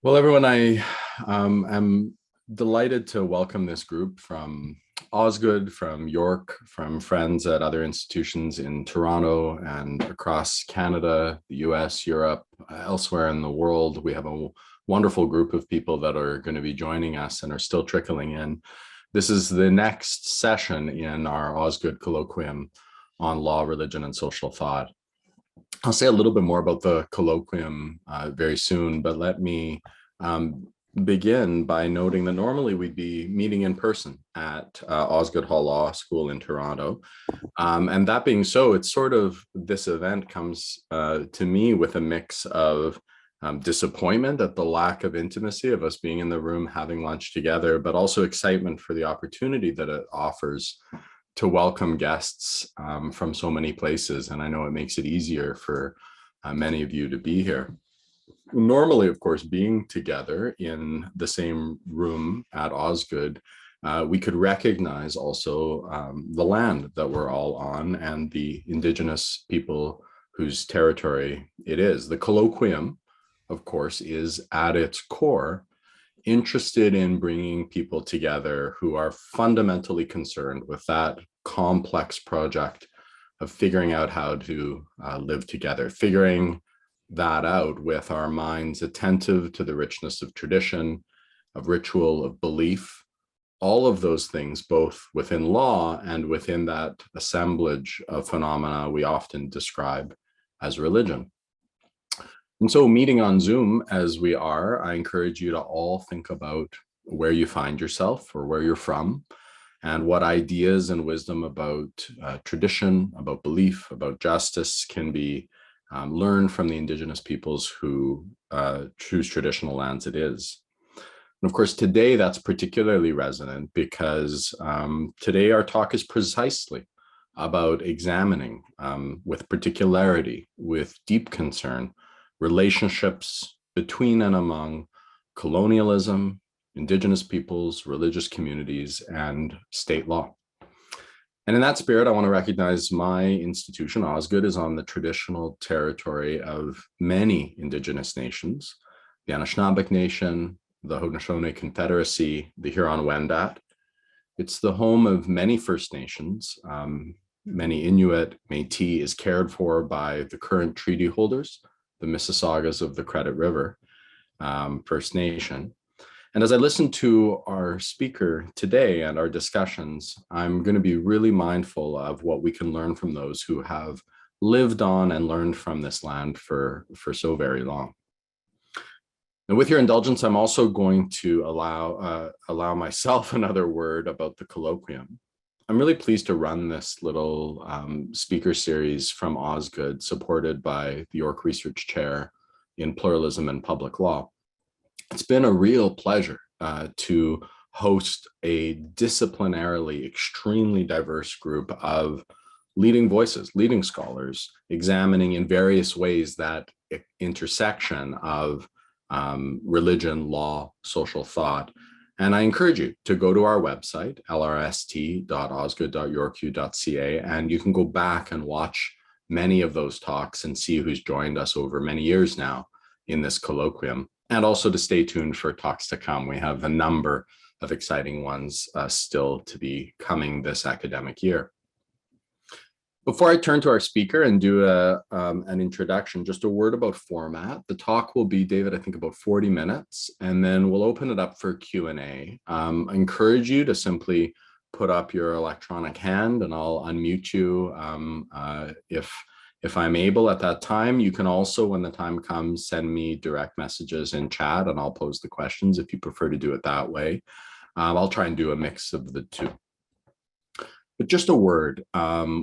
Well, everyone, I am delighted to welcome this group from Osgoode, from York, from friends at other institutions in Toronto and across Canada, the US, Europe, elsewhere in the world. We have a wonderful group of people that are going to be joining us and are still trickling in. This is the next session in our Osgoode Colloquium on law, religion, and social thought. I'll say a little bit more about the colloquium very soon, but let me begin by noting that normally we'd be meeting in person at Osgoode Hall Law School in Toronto. And that being so, it's sort of, this event comes to me with a mix of disappointment at the lack of intimacy of us being in the room having lunch together, but also excitement for the opportunity that it offers to welcome guests from so many places. And I know it makes it easier for many of you to be here. Normally, of course, being together in the same room at Osgoode, we could recognize also the land that we're all on and the Indigenous people whose territory it is. The colloquium, of course, is at its core interested in bringing people together who are fundamentally concerned with that complex project of figuring out how to live together, figuring that out with our minds attentive to the richness of tradition, of ritual, of belief, all of those things, both within law and within that assemblage of phenomena we often describe as religion. And so meeting on Zoom as we are, I encourage you to all think about where you find yourself or where you're from and what ideas and wisdom about tradition, about belief, about justice can be learned from the Indigenous peoples whose traditional lands it is. And of course, today that's particularly resonant because today our talk is precisely about examining with particularity, with deep concern, relationships between and among colonialism, Indigenous peoples, religious communities, and state law. And in that spirit, I want to recognize my institution, Osgoode, is on the traditional territory of many Indigenous nations, the Anishinaabeg Nation, the Haudenosaunee Confederacy, the Huron-Wendat. It's the home of many First Nations. Many Inuit, Métis is cared for by the current treaty holders, the Mississaugas of the Credit River First Nation. And as I listen to our speaker today and our discussions, I'm going to be really mindful of what we can learn from those who have lived on and learned from this land for so very long. And with your indulgence, I'm also going to allow myself another word about the colloquium. I'm really pleased to run this little speaker series from Osgoode, supported by the York Research Chair in Pluralism and Public Law. It's been a real pleasure to host a disciplinarily extremely diverse group of leading voices, leading scholars, examining in various ways that intersection of religion, law, social thought. And I encourage you to go to our website, lrst.osgoode.yorku.ca, and you can go back and watch many of those talks and see who's joined us over many years now in this colloquium, and also to stay tuned for talks to come. We have a number of exciting ones still to be coming this academic year. Before I turn to our speaker and do an introduction, just a word about format. The talk will be, David, I think about 40 minutes, and then we'll open it up for Q&A. I encourage you to simply put up your electronic hand and I'll unmute you if I'm able at that time. You can also, when the time comes, send me direct messages in chat and I'll pose the questions if you prefer to do it that way. I'll try and do a mix of the two. But just a word,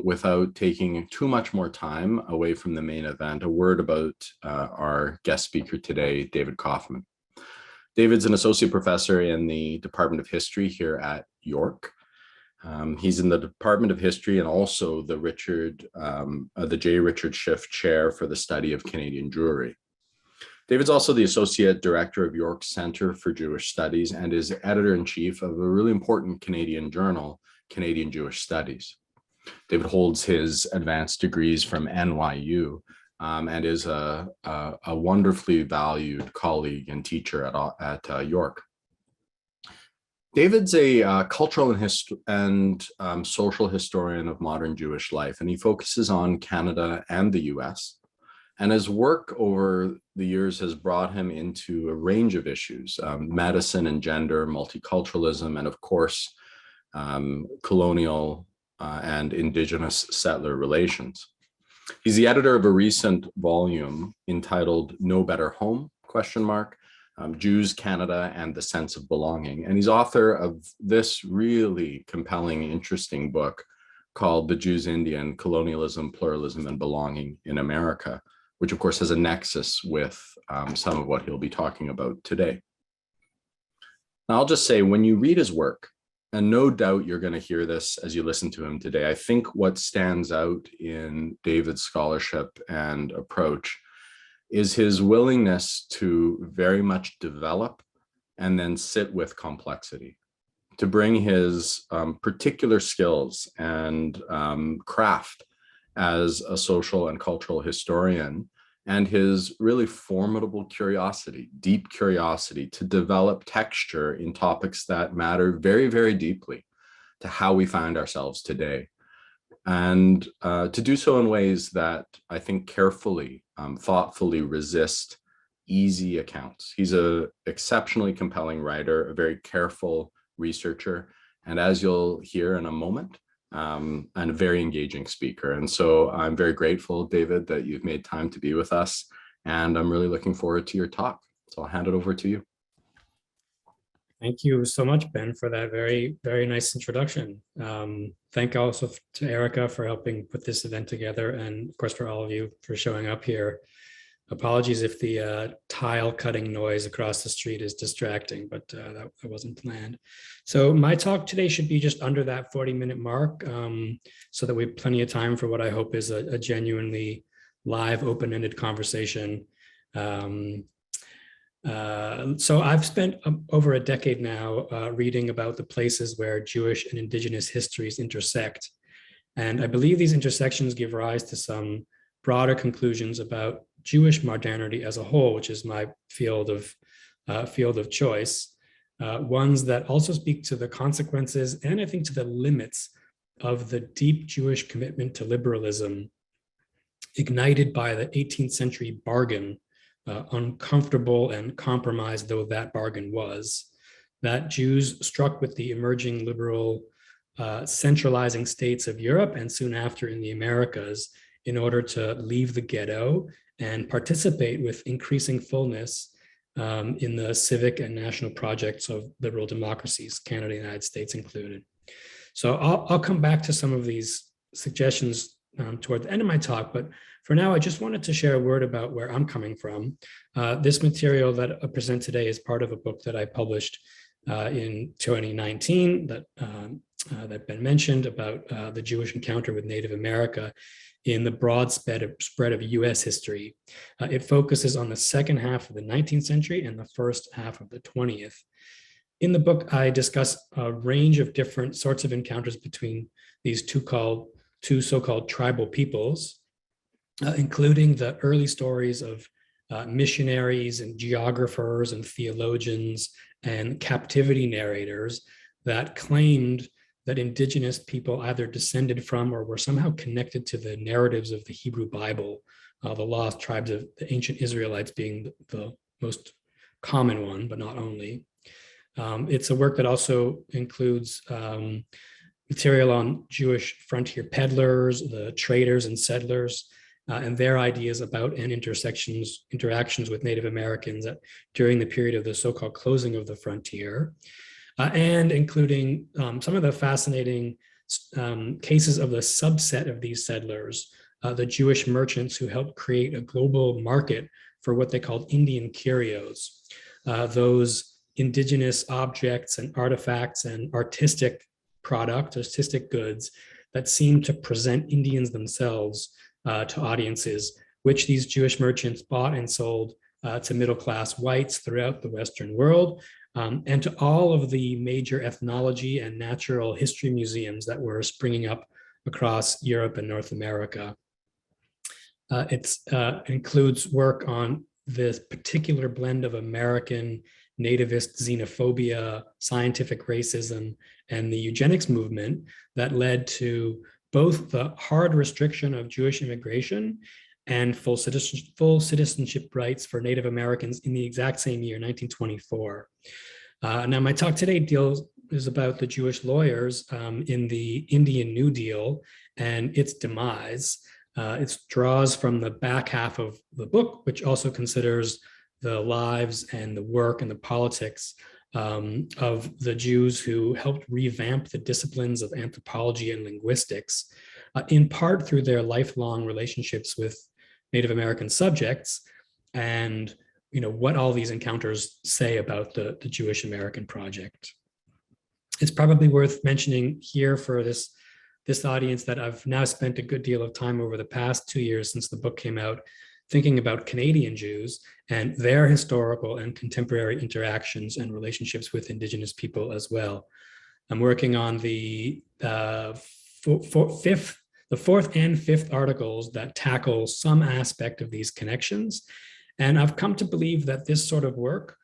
without taking too much more time away from the main event, a word about our guest speaker today, David Koffman. David's an associate professor in the Department of History here at York. He's in the Department of History and also the J. Richard Shiff Chair for the Study of Canadian Jewry. David's also the Associate Director of York's Centre for Jewish Studies and is Editor-in-Chief of a really important Canadian journal, Canadian Jewish Studies. David holds his advanced degrees from NYU and is a wonderfully valued colleague and teacher at York. David's a cultural and social historian of modern Jewish life, and he focuses on Canada and the US. And his work over the years has brought him into a range of issues, medicine and gender, multiculturalism, and of course, colonial and indigenous settler relations. He's the editor of a recent volume entitled No Better Home, ? Jews, Canada, and the Sense of Belonging. And he's author of this really compelling, interesting book called The Jews Indian, Colonialism, Pluralism, and Belonging in America, which of course has a nexus with some of what he'll be talking about today. Now, I'll just say, when you read his work, and no doubt you're going to hear this as you listen to him today, I think what stands out in David's scholarship and approach is his willingness to very much develop and then sit with complexity, to bring his particular skills and craft as a social and cultural historian, and his really formidable curiosity, deep curiosity, to develop texture in topics that matter very, very deeply to how we find ourselves today. And to do so in ways that I think carefully, thoughtfully resist easy accounts. He's an exceptionally compelling writer, a very careful researcher, and as you'll hear in a moment, and a very engaging speaker. And so I'm very grateful, David, that you've made time to be with us, and I'm really looking forward to your talk. So I'll hand it over to you. Thank you so much, Ben, for that very, very nice introduction. Thank also to Erica for helping put this event together, and of course for all of you for showing up here. Apologies if the tile cutting noise across the street is distracting, but that wasn't planned. So my talk today should be just under that 40-minute mark, so that we have plenty of time for what I hope is a genuinely live, open-ended conversation. So I've spent over a decade now reading about the places where Jewish and indigenous histories intersect. And I believe these intersections give rise to some broader conclusions about Jewish modernity as a whole, which is my field of choice. Ones that also speak to the consequences and I think to the limits of the deep Jewish commitment to liberalism ignited by the 18th century bargain, uncomfortable and compromised though that bargain was, that Jews struck with the emerging liberal centralizing states of Europe and soon after in the Americas in order to leave the ghetto and participate with increasing fullness in the civic and national projects of liberal democracies, Canada and the United States included. So I'll come back to some of these suggestions toward the end of my talk, but for now, I just wanted to share a word about where I'm coming from. This material that I present today is part of a book that I published in 2019 that Ben mentioned about the Jewish encounter with Native America in the broad spread of US history. It focuses on the second half of the 19th century and the first half of the 20th. In the book, I discuss a range of different sorts of encounters between these two so-called tribal peoples, including the early stories of missionaries and geographers and theologians and captivity narrators that claimed that indigenous people either descended from or were somehow connected to the narratives of the Hebrew Bible, the lost tribes of the ancient Israelites being the most common one, but not only. It's a work that also includes material on Jewish frontier peddlers, the traders and settlers, and their ideas about and interactions with Native Americans during the period of the so-called closing of the frontier. And including some of the fascinating cases of the subset of these settlers, the Jewish merchants who helped create a global market for what they called Indian curios, those indigenous objects and artifacts and artistic goods that seem to present Indians themselves to audiences, which these Jewish merchants bought and sold to middle-class whites throughout the Western world, and to all of the major ethnology and natural history museums that were springing up across Europe and North America. It includes work on this particular blend of American nativist xenophobia, scientific racism, and the eugenics movement that led to both the hard restriction of Jewish immigration and full citizenship rights for Native Americans in the exact same year, 1924. Now, my talk today is about the Jewish lawyers in the Indian New Deal and its demise. It draws from the back half of the book, which also considers the lives and the work and the politics of the Jews who helped revamp the disciplines of anthropology and linguistics, in part through their lifelong relationships with Native American subjects, and what all these encounters say about the Jewish American project. It's probably worth mentioning here for this audience that I've now spent a good deal of time over the past 2 years since the book came out thinking about Canadian Jews and their historical and contemporary interactions and relationships with Indigenous people as well. I'm working on the fourth and fifth articles that tackle some aspect of these connections. And I've come to believe that this sort of work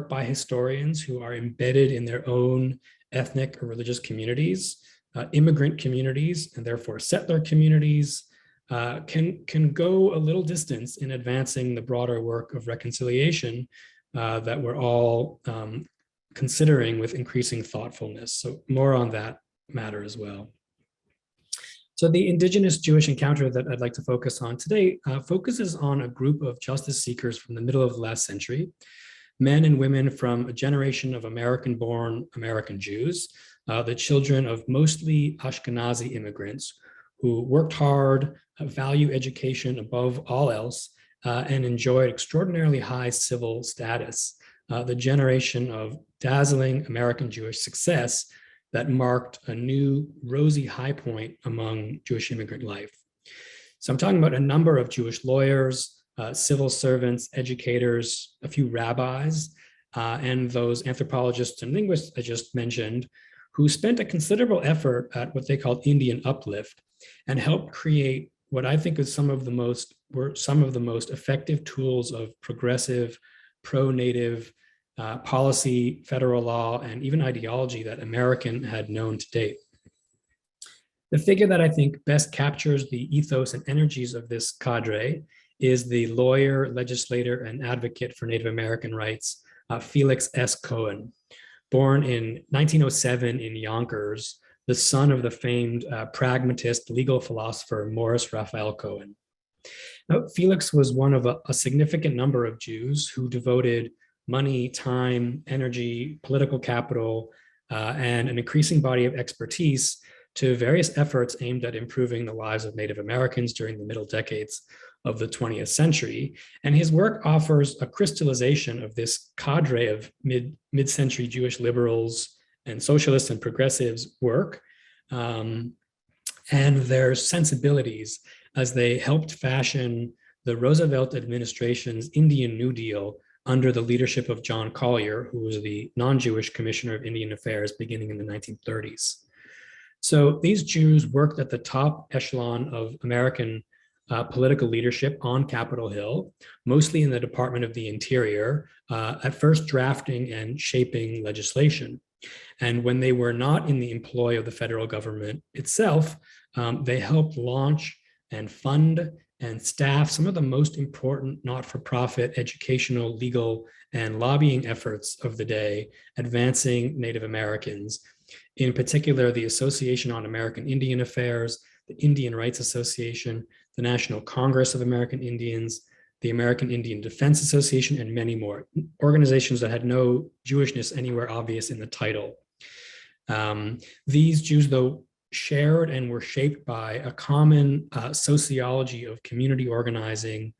by historians who are embedded in their own ethnic or religious communities, immigrant communities, and therefore settler communities, can go a little distance in advancing the broader work of reconciliation that we're all considering with increasing thoughtfulness. So more on that matter as well. So the Indigenous Jewish encounter that I'd like to focus on today focuses on a group of justice seekers from the middle of the last century, men and women from a generation of American-born American Jews, the children of mostly Ashkenazi immigrants who worked hard, value education above all else, and enjoyed extraordinarily high civil status, the generation of dazzling American Jewish success that marked a new rosy high point among Jewish immigrant life. So I'm talking about a number of Jewish lawyers, civil servants, educators, a few rabbis, and those anthropologists and linguists I just mentioned, who spent a considerable effort at what they called Indian uplift and helped create what I think is some of the most effective tools of progressive, pro-native policy, federal law, and even ideology that American had known to date. The figure that I think best captures the ethos and energies of this cadre is the lawyer, legislator, and advocate for Native American rights, Felix S. Cohen. Born in 1907 in Yonkers, the son of the famed pragmatist legal philosopher Morris Raphael Cohen. Now, Felix was one of a significant number of Jews who devoted money, time, energy, political capital, and an increasing body of expertise to various efforts aimed at improving the lives of Native Americans during the middle decades of the 20th century. And his work offers a crystallization of this cadre of mid-century Jewish liberals and socialists and progressives work and their sensibilities as they helped fashion the Roosevelt administration's Indian New Deal under the leadership of John Collier, who was the non-Jewish Commissioner of Indian Affairs beginning in the 1930s. So these Jews worked at the top echelon of American political leadership on Capitol Hill, mostly in the Department of the Interior, at first drafting and shaping legislation. And when they were not in the employ of the federal government itself, they helped launch and fund and staff some of the most important not-for-profit educational, legal, and lobbying efforts of the day, advancing Native Americans, in particular the Association on American Indian Affairs, the Indian Rights Association, the National Congress of American Indians, the American Indian Defense Association, and many more, organizations that had no Jewishness anywhere obvious in the title. These Jews, though, shared and were shaped by a common sociology of community organizing,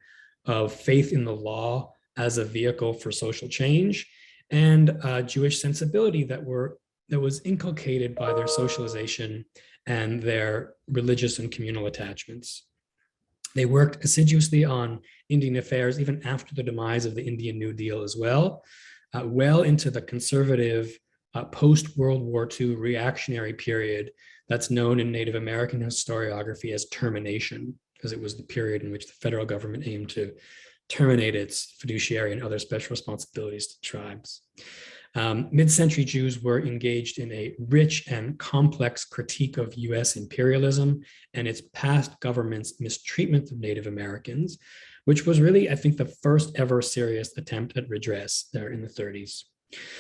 of faith in the law as a vehicle for social change, and Jewish sensibility that was inculcated by their socialization and their religious and communal attachments. They worked assiduously on Indian affairs even after the demise of the Indian New Deal as well, well into the conservative post-World War II reactionary period that's known in Native American historiography as termination. because it was the period in which the federal government aimed to terminate its fiduciary and other special responsibilities to tribes. Mid-century Jews were engaged in a rich and complex critique of US imperialism and its past government's mistreatment of Native Americans, which was really, I think, the first ever serious attempt at redress there in the 30s.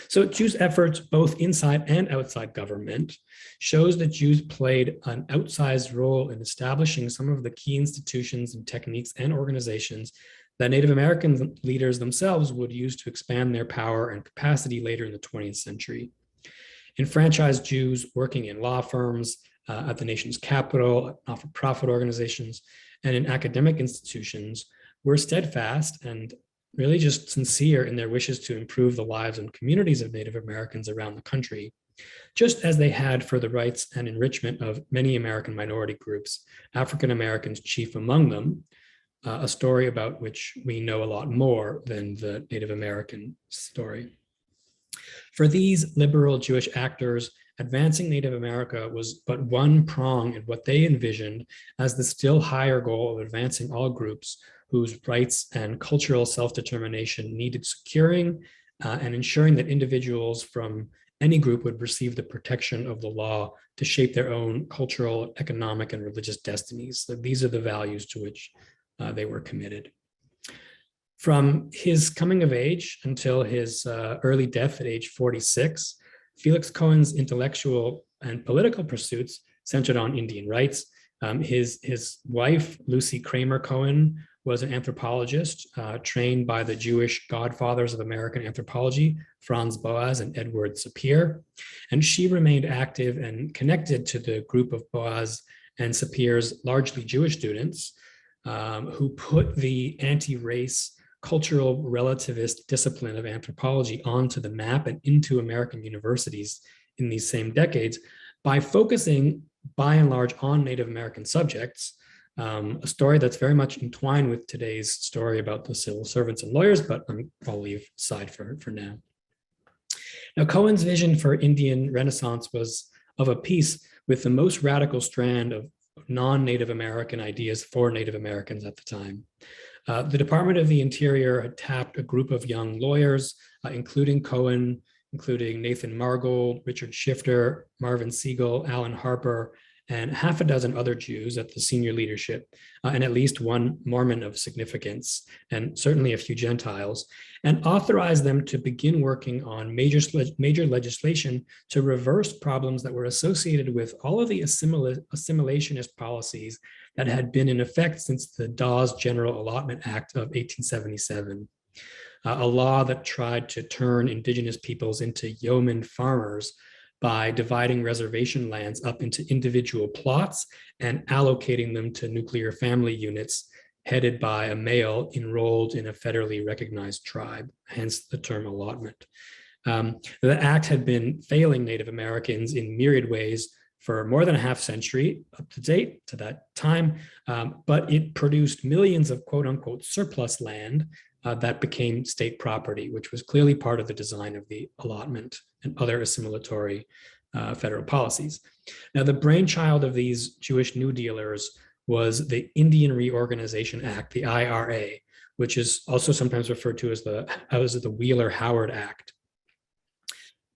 So Jews' efforts, both inside and outside government, shows that Jews played an outsized role in establishing some of the key institutions and techniques and organizations that Native American leaders themselves would use to expand their power and capacity later in the 20th century. Enfranchised Jews working in law firms, at the nation's capital, not-for-profit organizations, and in academic institutions were steadfast and really just sincere in their wishes to improve the lives and communities of Native Americans around the country, just as they had for the rights and enrichment of many American minority groups, African Americans chief among them, a story about which we know a lot more than the Native American story. For these liberal Jewish actors, advancing Native America was but one prong in what they envisioned as the still higher goal of advancing all groups whose rights and cultural self-determination needed securing and ensuring that individuals from any group would receive the protection of the law to shape their own cultural, economic, and religious destinies. So these are the values to which they were committed. From his coming of age until his early death at age 46, Felix Cohen's intellectual and political pursuits centered on Indian rights. His wife, Lucy Kramer Cohen, was an anthropologist trained by the Jewish godfathers of American anthropology, Franz Boas and Edward Sapir. And she remained active and connected to the group of Boas and Sapir's largely Jewish students who put the anti-race cultural relativist discipline of anthropology onto the map and into American universities in these same decades by focusing by and large on Native American subjects, a story that's very much entwined with today's story about the civil servants and lawyers, but I'll leave aside for now. Now, Cohen's vision for Indian Renaissance was of a piece with the most radical strand of non-Native American ideas for Native Americans at the time. The Department of the Interior had tapped a group of young lawyers, including Cohen, including Nathan Margold, Richard Shifter, Marvin Siegel, Alan Harper, and half a dozen other Jews at the senior leadership, and at least one Mormon of significance, and certainly a few Gentiles, and authorized them to begin working on major legislation to reverse problems that were associated with all of the assimilationist policies that had been in effect since the Dawes General Allotment Act of 1877. A law that tried to turn indigenous peoples into yeoman farmers by dividing reservation lands up into individual plots and allocating them to nuclear family units headed by a male enrolled in a federally recognized tribe, hence the term allotment. The act had been failing Native Americans in myriad ways for more than a half century up to date to that time, but it produced millions of quote unquote surplus land that became state property, which was clearly part of the design of the allotment and other assimilatory federal policies. Now, the brainchild of these Jewish New Dealers was the Indian Reorganization Act, the IRA, which is also sometimes referred to as the Wheeler-Howard Act.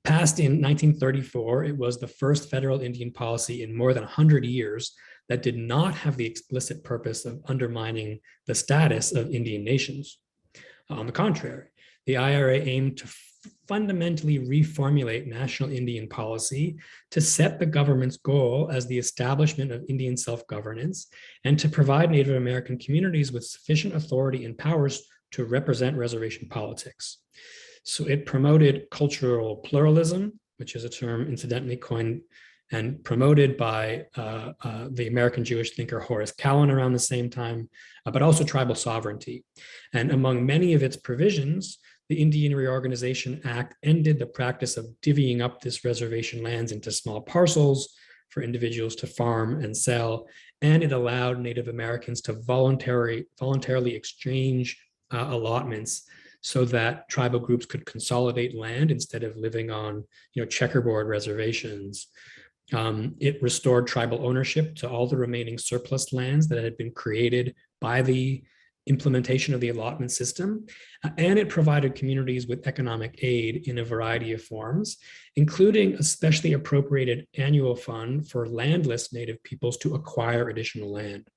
Passed in 1934, it was the first federal Indian policy in more than 100 years that did not have the explicit purpose of undermining the status of Indian nations. On the contrary, the IRA aimed to fundamentally reformulate national Indian policy to set the government's goal as the establishment of Indian self-governance and to provide Native American communities with sufficient authority and powers to represent reservation politics. So it promoted cultural pluralism, which is a term incidentally coined and promoted by the American Jewish thinker Horace Cowan around the same time, but also tribal sovereignty. And among many of its provisions, the Indian Reorganization Act ended the practice of divvying up this reservation lands into small parcels for individuals to farm and sell, and it allowed Native Americans to voluntarily exchange allotments so that tribal groups could consolidate land instead of living on checkerboard reservations. It restored tribal ownership to all the remaining surplus lands that had been created by the implementation of the allotment system, and it provided communities with economic aid in a variety of forms, including a specially appropriated annual fund for landless Native peoples to acquire additional land.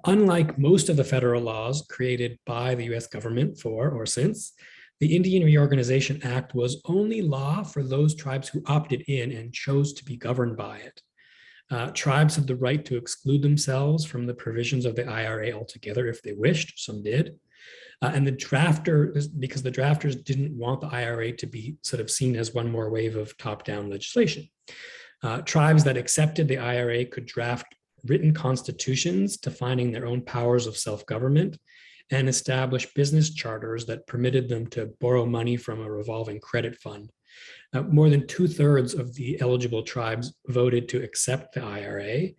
Unlike most of the federal laws created by the US government for or since, the Indian Reorganization Act was only law for those tribes who opted in and chose to be governed by it. Tribes had the right to exclude themselves from the provisions of the IRA altogether if they wished, some did. And the drafters, because the drafters didn't want the IRA to be sort of seen as one more wave of top-down legislation. Tribes that accepted the IRA could draft written constitutions defining their own powers of self-government and establish business charters that permitted them to borrow money from a revolving credit fund. More than 2/3 of the eligible tribes voted to accept the IRA.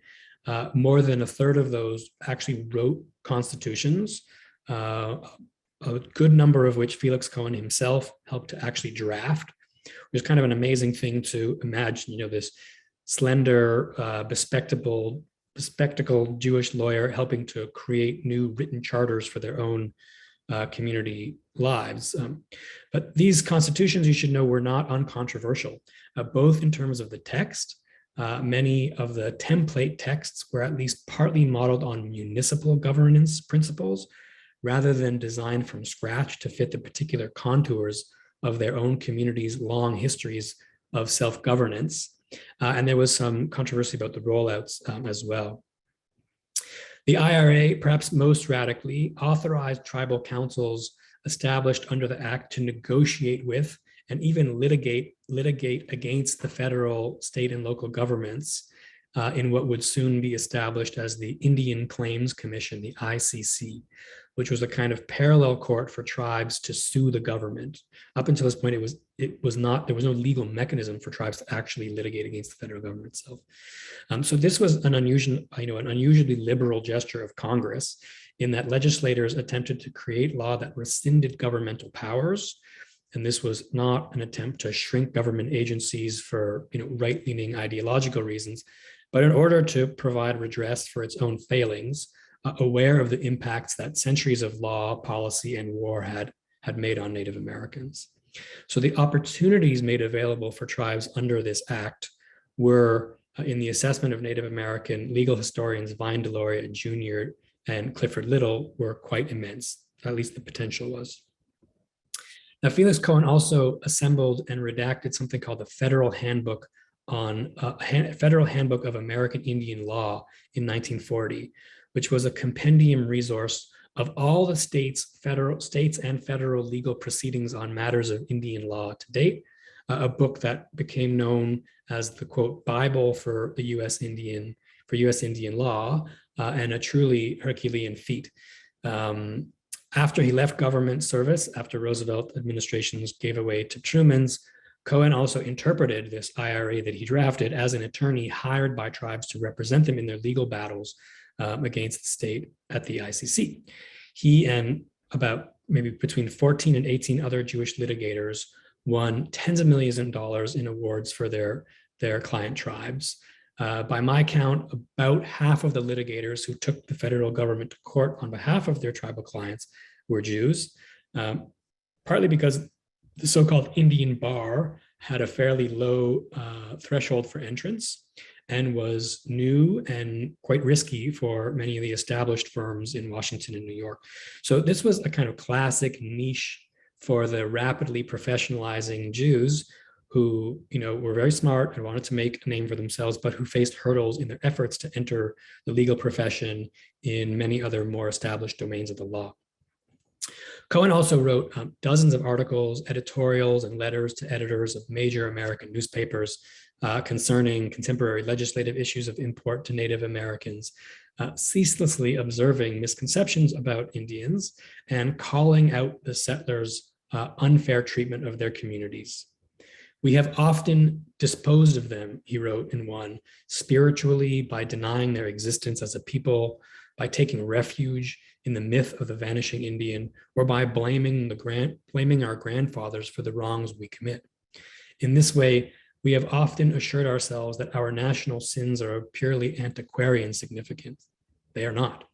More than 1/3 of those actually wrote constitutions, a good number of which Felix Cohen himself helped to actually draft, which is kind of an amazing thing to imagine, this slender, bespectacled Jewish lawyer helping to create new written charters for their own community lives. But these constitutions, you should know, were not uncontroversial, both in terms of the text. Many of the template texts were at least partly modeled on municipal governance principles, rather than designed from scratch to fit the particular contours of their own community's long histories of self-governance. And there was some controversy about the rollouts as well. The IRA, perhaps most radically, authorized tribal councils established under the Act to negotiate with and even litigate against the federal, state, and local governments in what would soon be established as the Indian Claims Commission, the ICC, which was a kind of parallel court for tribes to sue the government. Up until this point, there was no legal mechanism for tribes to actually litigate against the federal government itself. So this was an unusually liberal gesture of Congress, in that legislators attempted to create law that rescinded governmental powers. And this was not an attempt to shrink government agencies for right-leaning ideological reasons, but in order to provide redress for its own failings, aware of the impacts that centuries of law, policy, and war had made on Native Americans. So the opportunities made available for tribes under this act were, in the assessment of Native American legal historians Vine Deloria Jr. and Clifford Little, were quite immense. At least the potential was. Now, Felix Cohen also assembled and redacted something called the Federal Handbook of American Indian Law in 1940, which was a compendium resource of all the states and federal legal proceedings on matters of Indian law to date, a book that became known as the, quote, Bible for the US Indian law, and a truly Herculean feat. After he left government service, after Roosevelt administrations gave away to Truman's, Cohen also interpreted this IRA that he drafted as an attorney hired by tribes to represent them in their legal battles against the state at the ICC. He and about maybe between 14 and 18 other Jewish litigators won tens of millions of dollars in awards for their client tribes. By my count, about half of the litigators who took the federal government to court on behalf of their tribal clients were Jews, partly because the so-called Indian bar had a fairly low threshold for entrance and was new and quite risky for many of the established firms in Washington and New York. So this was a kind of classic niche for the rapidly professionalizing Jews who were very smart and wanted to make a name for themselves, but who faced hurdles in their efforts to enter the legal profession in many other more established domains of the law. Cohen also wrote dozens of articles, editorials, and letters to editors of major American newspapers concerning contemporary legislative issues of import to Native Americans, ceaselessly observing misconceptions about Indians and calling out the settlers' unfair treatment of their communities. We have often disposed of them, he wrote in one, spiritually by denying their existence as a people, by taking refuge in the myth of the vanishing Indian, or by blaming our grandfathers for the wrongs we commit. In this way, we have often assured ourselves that our national sins are of purely antiquarian significance. They are not.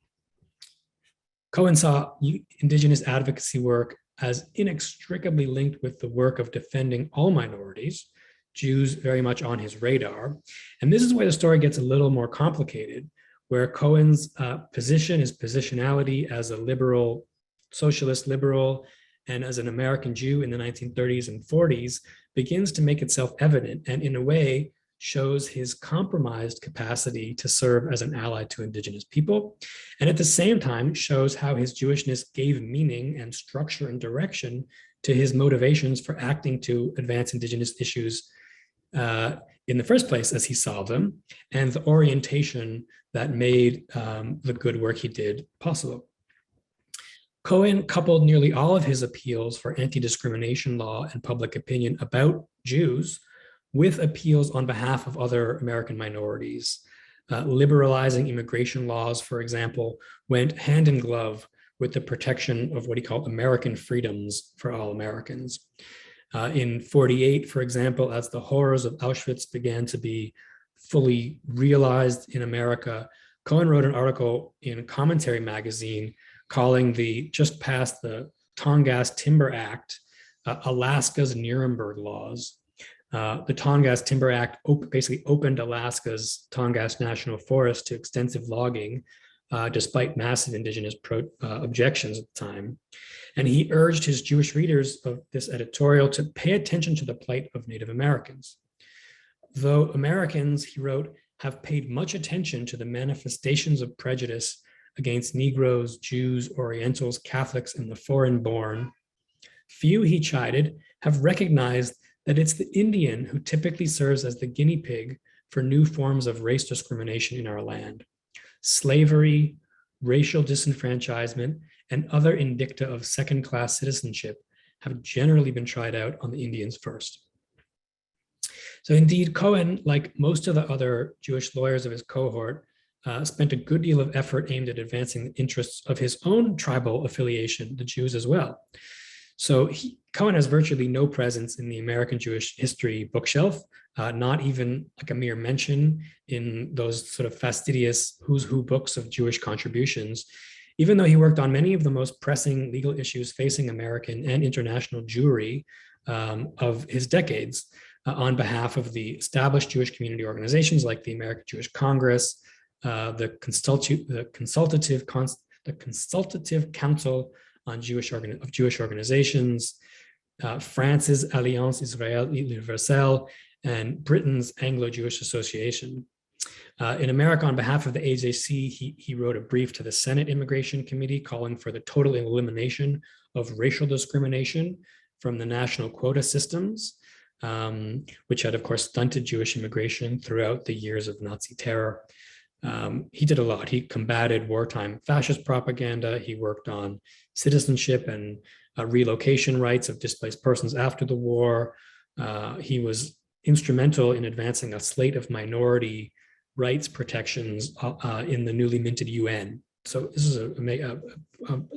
Cohen saw Indigenous advocacy work as inextricably linked with the work of defending all minorities, Jews very much on his radar. And this is where the story gets a little more complicated, where Cohen's position, his positionality as a liberal, socialist liberal, and as an American Jew in the 1930s and 40s begins to make itself evident, and in a way shows his compromised capacity to serve as an ally to Indigenous people, and at the same time shows how his Jewishness gave meaning and structure and direction to his motivations for acting to advance Indigenous issues in the first place as he saw them, and the orientation that made the good work he did possible. Cohen coupled nearly all of his appeals for anti-discrimination law and public opinion about Jews with appeals on behalf of other American minorities. Liberalizing immigration laws, for example, went hand in glove with the protection of what he called American freedoms for all Americans. In 48, for example, as the horrors of Auschwitz began to be fully realized in America, Cohen wrote an article in Commentary magazine calling the just passed the Tongass Timber Act, Alaska's Nuremberg laws. The Tongass Timber Act basically opened Alaska's Tongass National Forest to extensive logging, despite massive Indigenous objections at the time. And he urged his Jewish readers of this editorial to pay attention to the plight of Native Americans. Though Americans, he wrote, have paid much attention to the manifestations of prejudice against Negroes, Jews, Orientals, Catholics, and the foreign-born, few, he chided, have recognized that it's the Indian who typically serves as the guinea pig for new forms of race discrimination in our land. Slavery, racial disenfranchisement, and other indicta of second-class citizenship have generally been tried out on the Indians first. So indeed, Cohen, like most of the other Jewish lawyers of his cohort, spent a good deal of effort aimed at advancing the interests of his own tribal affiliation, the Jews as well. So Cohen has virtually no presence in the American Jewish history bookshelf, not even like a mere mention in those sort of fastidious who's who books of Jewish contributions, even though he worked on many of the most pressing legal issues facing American and international Jewry of his decades on behalf of the established Jewish community organizations like the American Jewish Congress, the Consultative Council on Jewish Organizations, France's Alliance Israël Universelle, and Britain's Anglo-Jewish Association. In America, on behalf of the AJC, he wrote a brief to the Senate Immigration Committee calling for the total elimination of racial discrimination from the national quota systems, which had, of course, stunted Jewish immigration throughout the years of Nazi terror. He did a lot. He combated wartime fascist propaganda. He worked on citizenship and relocation rights of displaced persons after the war. He was instrumental in advancing a slate of minority rights protections in the newly minted UN. So this is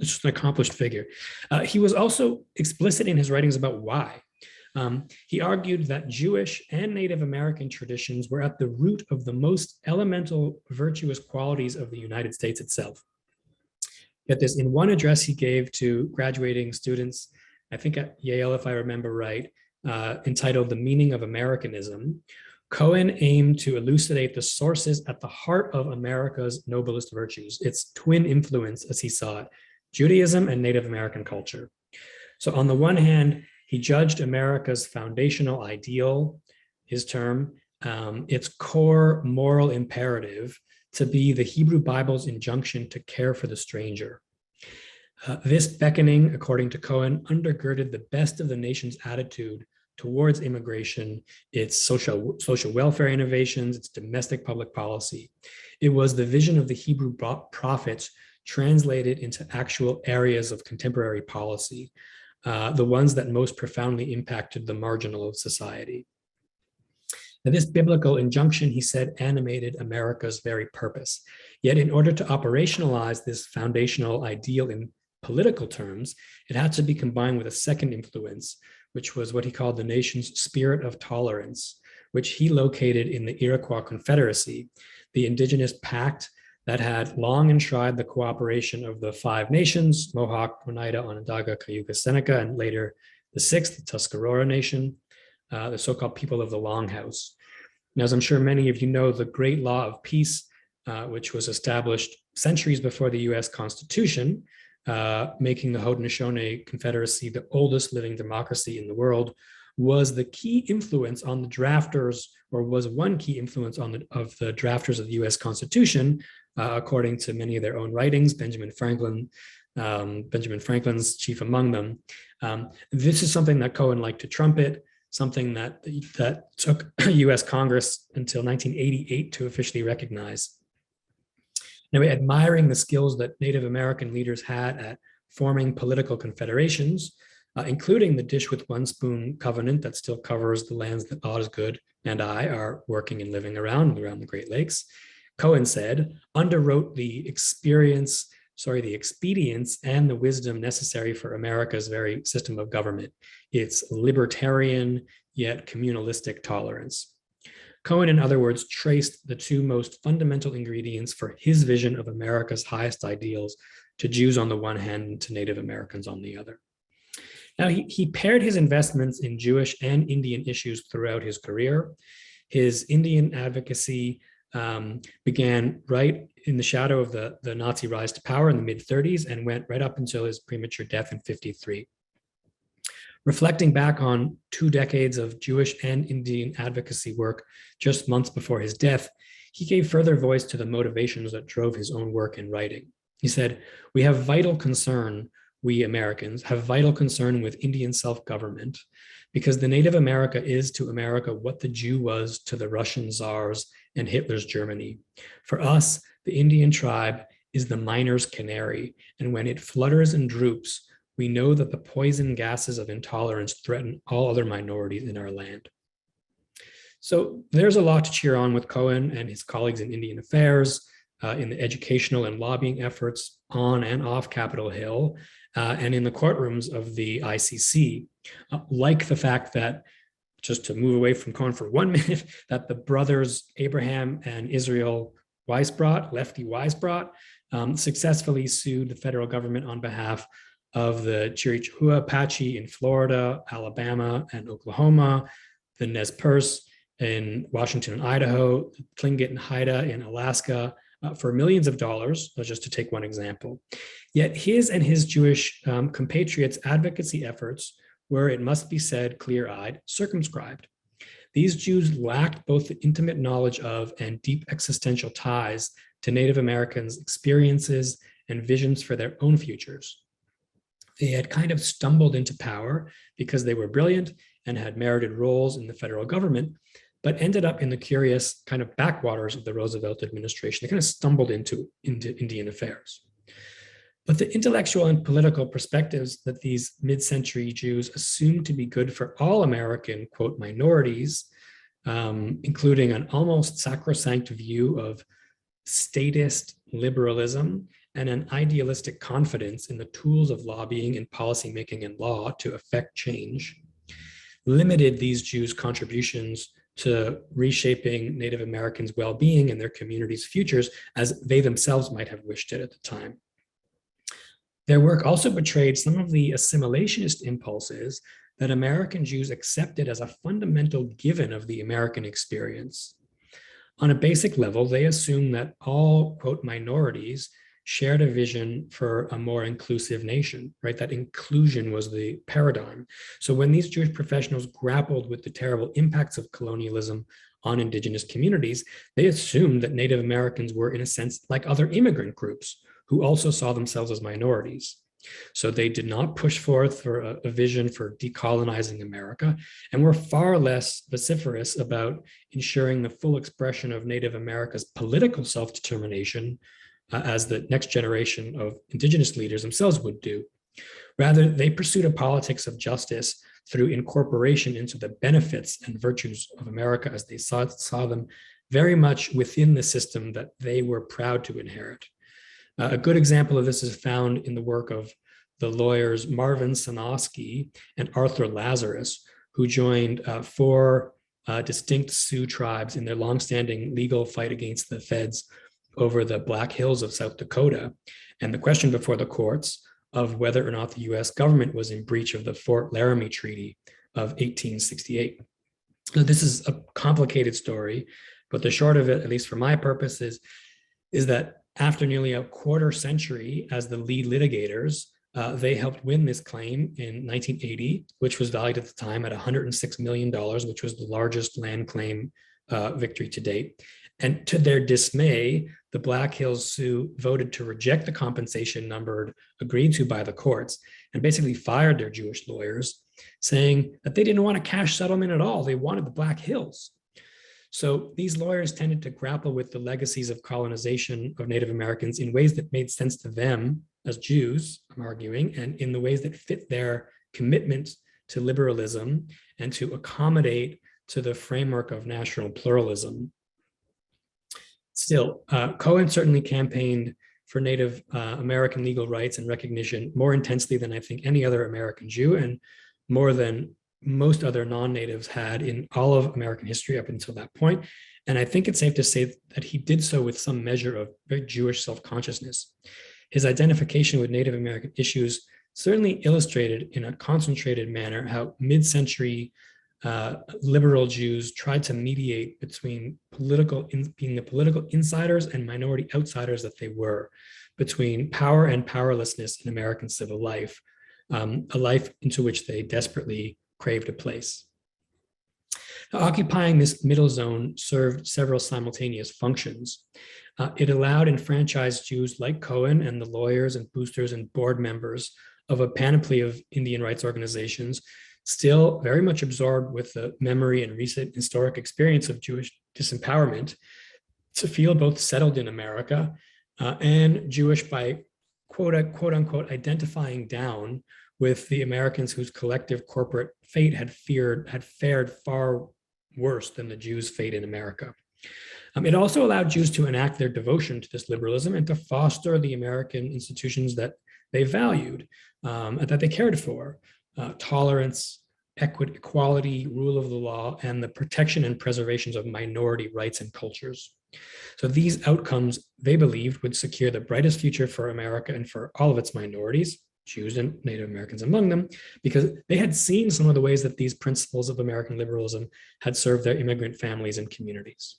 just an accomplished figure. He was also explicit in his writings about why. He argued that Jewish and Native American traditions were at the root of the most elemental virtuous qualities of the United States itself. Get this, in one address he gave to graduating students, I think at Yale, if I remember right, entitled The Meaning of Americanism, Cohen aimed to elucidate the sources at the heart of America's noblest virtues, its twin influence, as he saw it, Judaism and Native American culture. So on the one hand, he judged America's foundational ideal, his term, its core moral imperative to be the Hebrew Bible's injunction to care for the stranger. This beckoning, according to Cohen, undergirded the best of the nation's attitude towards immigration, its social welfare innovations, its domestic public policy. It was the vision of the Hebrew prophets translated into actual areas of contemporary policy, the ones that most profoundly impacted the marginal of society. Now, this biblical injunction, he said, animated America's very purpose. Yet in order to operationalize this foundational ideal in political terms, it had to be combined with a second influence, which was what he called the nation's spirit of tolerance, which he located in the Iroquois Confederacy, the indigenous pact that had long enshrined the cooperation of the five nations, Mohawk, Oneida, Onondaga, Cayuga, Seneca, and later the sixth, the Tuscarora Nation, the so-called people of the Longhouse. And as I'm sure many of you know, the Great Law of Peace, which was established centuries before the US Constitution, making the Haudenosaunee Confederacy the oldest living democracy in the world, was the key influence on the drafters, or was one key influence on of the drafters of the US Constitution, according to many of their own writings, Benjamin Franklin's chief among them. This is something that Cohen liked to trumpet, something that took US Congress until 1988 to officially recognize. Now, admiring the skills that Native American leaders had at forming political confederations, including the dish with one spoon covenant that still covers the lands that Osgoode and I are working and living around the Great Lakes, Cohen said, underwrote the expedience and the wisdom necessary for America's very system of government, its libertarian yet communalistic tolerance. Cohen, in other words, traced the two most fundamental ingredients for his vision of America's highest ideals to Jews on the one hand and to Native Americans on the other. Now, he paired his investments in Jewish and Indian issues throughout his career. His Indian advocacy began right in the shadow of the Nazi rise to power in the mid-30s and went right up until his premature death in 1953. Reflecting back on 2 decades of Jewish and Indian advocacy work just months before his death, he gave further voice to the motivations that drove his own work and writing. He said, "We have vital concern, we Americans have vital concern with Indian self-government, because the Native America is to America what the Jew was to the Russian czars and Hitler's Germany. For us, the Indian tribe is the miner's canary, and when it flutters and droops, we know that the poison gases of intolerance threaten all other minorities in our land." So there's a lot to cheer on with Cohen and his colleagues in Indian affairs, in the educational and lobbying efforts on and off Capitol Hill, and in the courtrooms of the ICC, like the fact that, just to move away from Cohen for 1 minute, that the brothers Abraham and Israel Weisbrot, Lefty Weisbrot, successfully sued the federal government on behalf of the Chiricahua Apache in Florida, Alabama, and Oklahoma, the Nez Perce in Washington and Idaho, Tlingit and Haida in Alaska, for millions of dollars, just to take one example. Yet his and his Jewish compatriots' advocacy efforts were, it must be said, clear-eyed, circumscribed. These Jews lacked both the intimate knowledge of and deep existential ties to Native Americans' experiences and visions for their own futures. They had kind of stumbled into power because they were brilliant and had merited roles in the federal government, but ended up in the curious kind of backwaters of the Roosevelt administration. They kind of stumbled into Indian affairs. But the intellectual and political perspectives that these mid-century Jews assumed to be good for all American, quote, minorities, including an almost sacrosanct view of statist liberalism and an idealistic confidence in the tools of lobbying and policymaking and law to effect change, limited these Jews' contributions to reshaping Native Americans' well-being and their communities' futures as they themselves might have wished it at the time. Their work also betrayed some of the assimilationist impulses that American Jews accepted as a fundamental given of the American experience. On a basic level, they assumed that all, quote, minorities shared a vision for a more inclusive nation, right? That inclusion was the paradigm. So when these Jewish professionals grappled with the terrible impacts of colonialism on indigenous communities, they assumed that Native Americans were, in a sense, like other immigrant groups who also saw themselves as minorities. So they did not push forth for a vision for decolonizing America, and were far less vociferous about ensuring the full expression of Native America's political self-determination as the next generation of indigenous leaders themselves would do. Rather, they pursued a politics of justice through incorporation into the benefits and virtues of America as they saw them very much within the system that they were proud to inherit. A good example of this is found in the work of the lawyers Marvin Sanofsky and Arthur Lazarus, who joined 4 distinct Sioux tribes in their longstanding legal fight against the feds over the Black Hills of South Dakota, and the question before the courts of whether or not the US government was in breach of the Fort Laramie Treaty of 1868. So this is a complicated story, but the short of it, at least for my purposes, is that after nearly a quarter century as the lead litigators, they helped win this claim in 1980, which was valued at the time at $106 million, which was the largest land claim victory to date. And to their dismay, the Black Hills Sioux voted to reject the compensation number agreed to by the courts and basically fired their Jewish lawyers, saying that they didn't want a cash settlement at all. They wanted the Black Hills. So these lawyers tended to grapple with the legacies of colonization of Native Americans in ways that made sense to them as Jews, I'm arguing, and in the ways that fit their commitment to liberalism and to accommodate to the framework of national pluralism. Still, Cohen certainly campaigned for Native American legal rights and recognition more intensely than I think any other American Jew, and more than most other non-natives had in all of American history up until that point. And I think it's safe to say that he did so with some measure of very Jewish self-consciousness. His identification with Native American issues certainly illustrated in a concentrated manner how mid-century liberal Jews tried to mediate between being the political insiders and minority outsiders that they were, between power and powerlessness in American civil life, a life into which they desperately craved a place. Now, occupying this middle zone served several simultaneous functions. It allowed enfranchised Jews like Cohen and the lawyers and boosters and board members of a panoply of Indian rights organizations, still very much absorbed with the memory and recent historic experience of Jewish disempowerment, to feel both settled in America and Jewish by quote unquote identifying down with the Americans whose collective corporate fate had fared far worse than the Jews' fate in America. It also allowed Jews to enact their devotion to this liberalism and to foster the American institutions that they valued, that they cared for: tolerance, equality, rule of the law, and the protection and preservations of minority rights and cultures. So these outcomes, they believed, would secure the brightest future for America and for all of its minorities, Jews and Native Americans among them, because they had seen some of the ways that these principles of American liberalism had served their immigrant families and communities.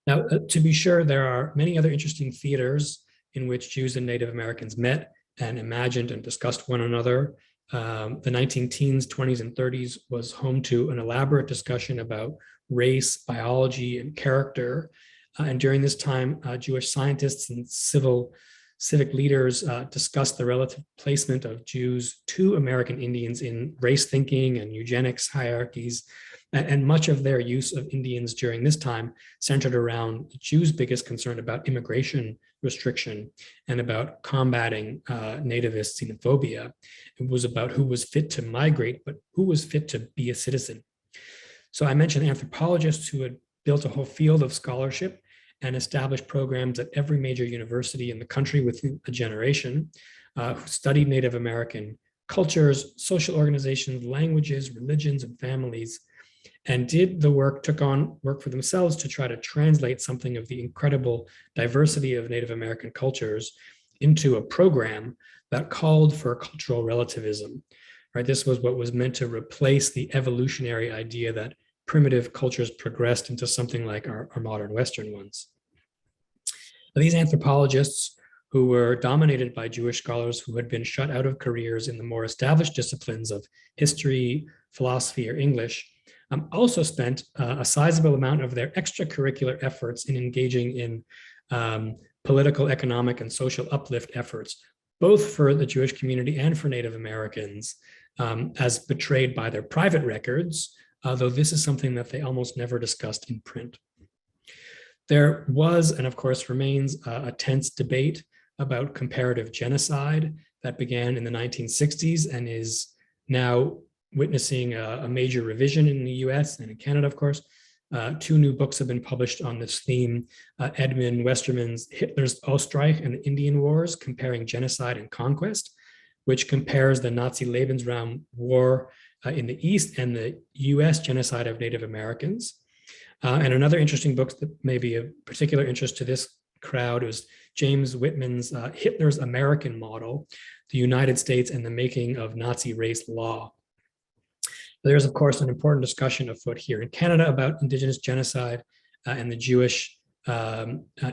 Now, to be sure, there are many other interesting theaters in which Jews and Native Americans met and imagined and discussed one another. The 19-teens, 20s, and 30s was home to an elaborate discussion about race, biology, and character. And during this time, Jewish scientists and civic leaders discussed the relative placement of Jews to American Indians in race thinking and eugenics hierarchies. And much of their use of Indians during this time centered around the Jews' biggest concern about immigration restriction and about combating nativist xenophobia. It was about who was fit to migrate, but who was fit to be a citizen. So I mentioned anthropologists who had built a whole field of scholarship and established programs at every major university in the country within a generation, who studied Native American cultures, social organizations, languages, religions, and families, and did the work, took on work for themselves to try to translate something of the incredible diversity of Native American cultures into a program that called for cultural relativism. Right? This was what was meant to replace the evolutionary idea that primitive cultures progressed into something like our modern Western ones. Now, these anthropologists, who were dominated by Jewish scholars who had been shut out of careers in the more established disciplines of history, philosophy, or English, also spent a sizable amount of their extracurricular efforts in engaging in political, economic, and social uplift efforts, both for the Jewish community and for Native Americans, as betrayed by their private records, though this is something that they almost never discussed in print. There was, and of course remains, a tense debate about comparative genocide that began in the 1960s and is now witnessing a major revision in the US and in Canada, of course. Two new books have been published on this theme. Edmund Westerman's Hitler's Ostreich and the Indian Wars, Comparing Genocide and Conquest, which compares the Nazi Lebensraum War in the East and the US genocide of Native Americans. And another interesting book that may be of particular interest to this crowd was James Whitman's Hitler's American Model, the United States and the Making of Nazi Race Law. There's, of course, an important discussion afoot here in Canada about Indigenous genocide and the Jewish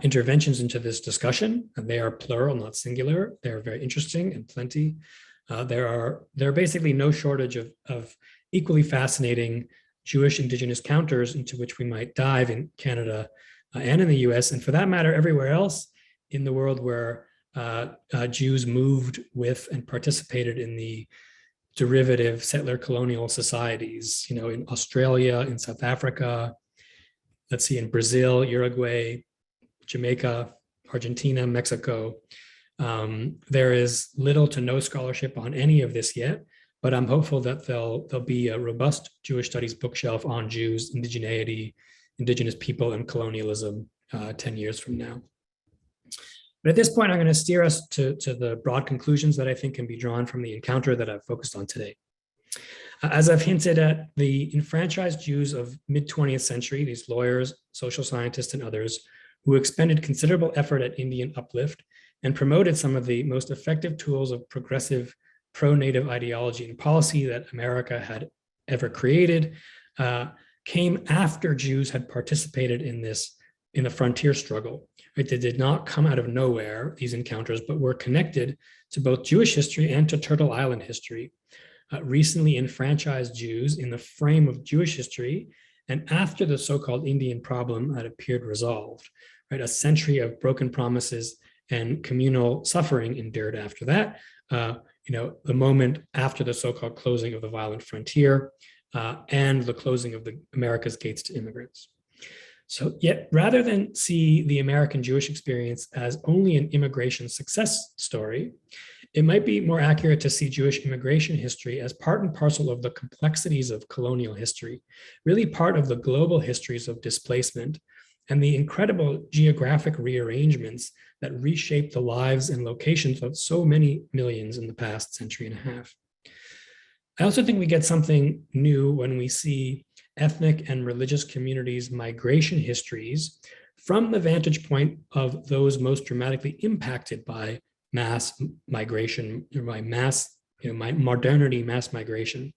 interventions into this discussion. And they are plural, not singular. They're very interesting and plenty. There are basically no shortage of equally fascinating Jewish Indigenous counters into which we might dive in Canada and in the US, and for that matter, everywhere else in the world where Jews moved with and participated in the derivative settler colonial societies, in Australia, in South Africa, let's see, in Brazil, Uruguay, Jamaica, Argentina, Mexico. There is little to no scholarship on any of this yet, but I'm hopeful that there'll be a robust Jewish studies bookshelf on Jews, indigeneity, Indigenous people, and colonialism 10 years from now. But at this point, I'm going to steer us to the broad conclusions that I think can be drawn from the encounter that I've focused on today. As I've hinted at, the enfranchised Jews of mid-20th century, these lawyers, social scientists, and others, who expended considerable effort at Indian uplift and promoted some of the most effective tools of progressive pro-Native ideology and policy that America had ever created, came after Jews had participated in the frontier struggle. Right? They did not come out of nowhere, these encounters, but were connected to both Jewish history and to Turtle Island history. Recently enfranchised Jews in the frame of Jewish history, and after the so-called Indian problem had appeared resolved, right? A century of broken promises and communal suffering endured after that. The moment after the so-called closing of the violent frontier and the closing of the America's gates to immigrants. So yet, rather than see the American Jewish experience as only an immigration success story, it might be more accurate to see Jewish immigration history as part and parcel of the complexities of colonial history, really part of the global histories of displacement and the incredible geographic rearrangements that reshaped the lives and locations of so many millions in the past century and a half. I also think we get something new when we see ethnic and religious communities' migration histories from the vantage point of those most dramatically impacted by mass migration, or by modernity, mass migration.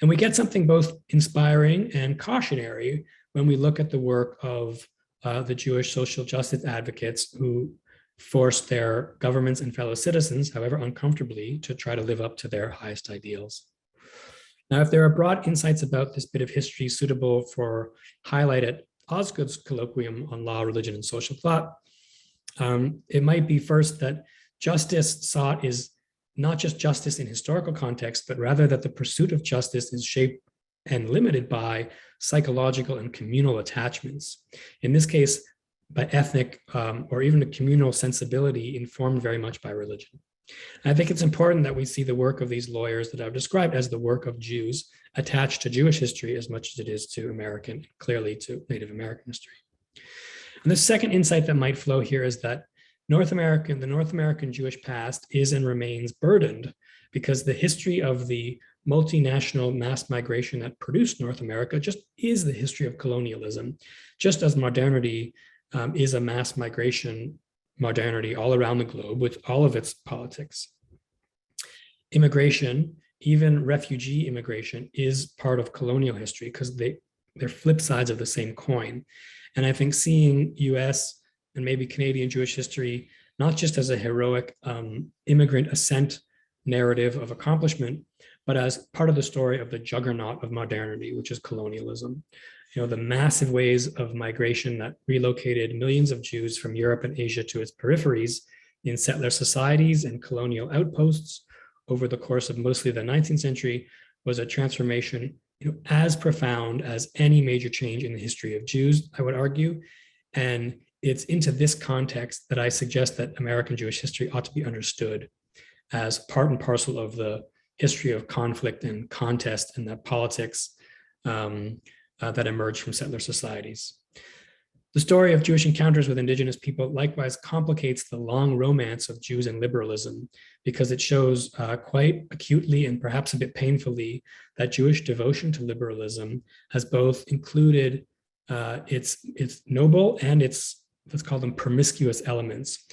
And we get something both inspiring and cautionary when we look at the work of the Jewish social justice advocates who forced their governments and fellow citizens, however uncomfortably, to try to live up to their highest ideals. Now, if there are broad insights about this bit of history suitable for highlight at Osgoode's Colloquium on Law, Religion, and Social Thought, it might be first that justice sought is not just justice in historical context, but rather that the pursuit of justice is shaped and limited by psychological and communal attachments. In this case, by ethnic or even a communal sensibility informed very much by religion. And I think it's important that we see the work of these lawyers that I've described as the work of Jews attached to Jewish history as much as it is to American, clearly to Native American history. And the second insight that might flow here is that the North American Jewish past is and remains burdened because the history of the multinational mass migration that produced North America just is the history of colonialism, just as modernity is a mass migration modernity all around the globe with all of its politics. Immigration, even refugee immigration, is part of colonial history because they're flip sides of the same coin. And I think seeing US and maybe Canadian Jewish history, not just as a heroic immigrant ascent narrative of accomplishment, but as part of the story of the juggernaut of modernity, which is colonialism. The massive waves of migration that relocated millions of Jews from Europe and Asia to its peripheries in settler societies and colonial outposts over the course of mostly the 19th century was a transformation as profound as any major change in the history of Jews, I would argue. And it's into this context that I suggest that American Jewish history ought to be understood as part and parcel of the history of conflict and contest and that politics that emerged from settler societies. The story of Jewish encounters with indigenous people likewise complicates the long romance of Jews and liberalism, because it shows quite acutely and perhaps a bit painfully that Jewish devotion to liberalism has both included its noble and its, let's call them, promiscuous elements,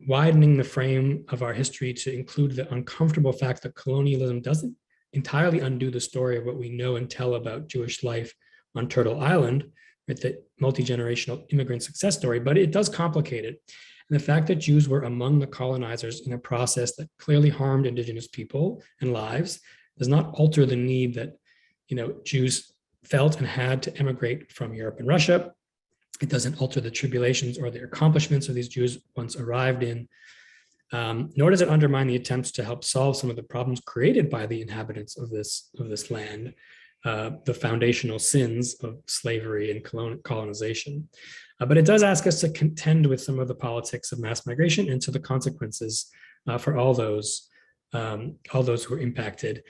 widening the frame of our history to include the uncomfortable fact that colonialism doesn't entirely undo the story of what we know and tell about Jewish life on Turtle Island, right, the multi-generational immigrant success story, but it does complicate it. And the fact that Jews were among the colonizers in a process that clearly harmed indigenous people and lives does not alter the need that, Jews felt and had to emigrate from Europe and Russia. It doesn't alter the tribulations or the accomplishments of these Jews once arrived in, nor does it undermine the attempts to help solve some of the problems created by the inhabitants of this land, the foundational sins of slavery and colonization. But it does ask us to contend with some of the politics of mass migration and to the consequences for all those who were impacted,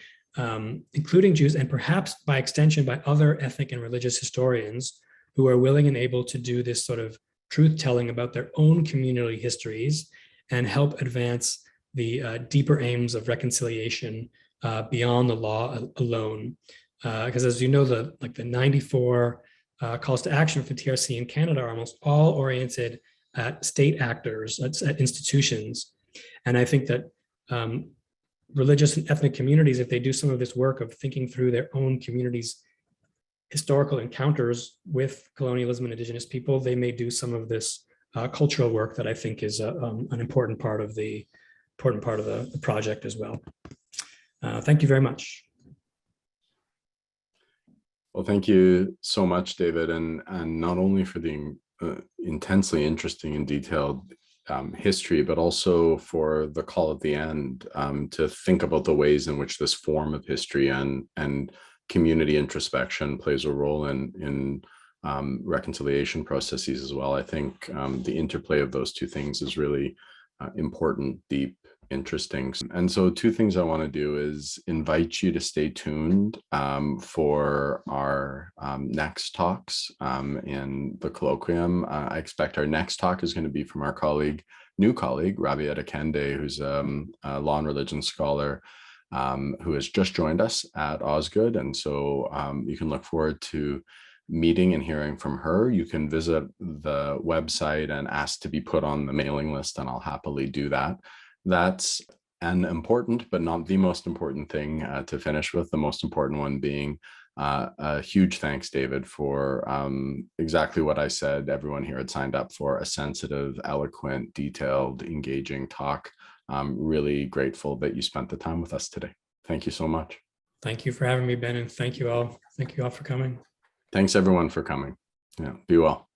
including Jews, and perhaps by extension by other ethnic and religious historians who are willing and able to do this sort of truth-telling about their own community histories and help advance the deeper aims of reconciliation beyond the law alone. Because as you know, the 94 calls to action for TRC in Canada are almost all oriented at state actors, at institutions. And I think that religious and ethnic communities, if they do some of this work of thinking through their own communities' historical encounters with colonialism and indigenous people, they may do some of this cultural work that I think is an important part of the project as well. Thank you very much. Well, thank you so much, David, and not only for the intensely interesting and detailed history, but also for the call at the end to think about the ways in which this form of history and community introspection plays a role in reconciliation processes as well. I think the interplay of those two things is really important, deep, interesting. And so two things I want to do is invite you to stay tuned for our next talks in the colloquium. I expect our next talk is going to be from our new colleague, Rabietta Kende, who's a law and religion scholar who has just joined us at Osgoode. And so you can look forward to meeting and hearing from her. You can visit the website and ask to be put on the mailing list, and I'll happily do that. That's an important, but not the most important thing to finish with, the most important one being a huge thanks, David, for exactly what I said everyone here had signed up for: a sensitive, eloquent, detailed, engaging talk. I'm really grateful that you spent the time with us today. Thank you so much. Thank you for having me, Ben, and thank you all. Thank you all for coming. Thanks everyone for coming. Yeah, be well.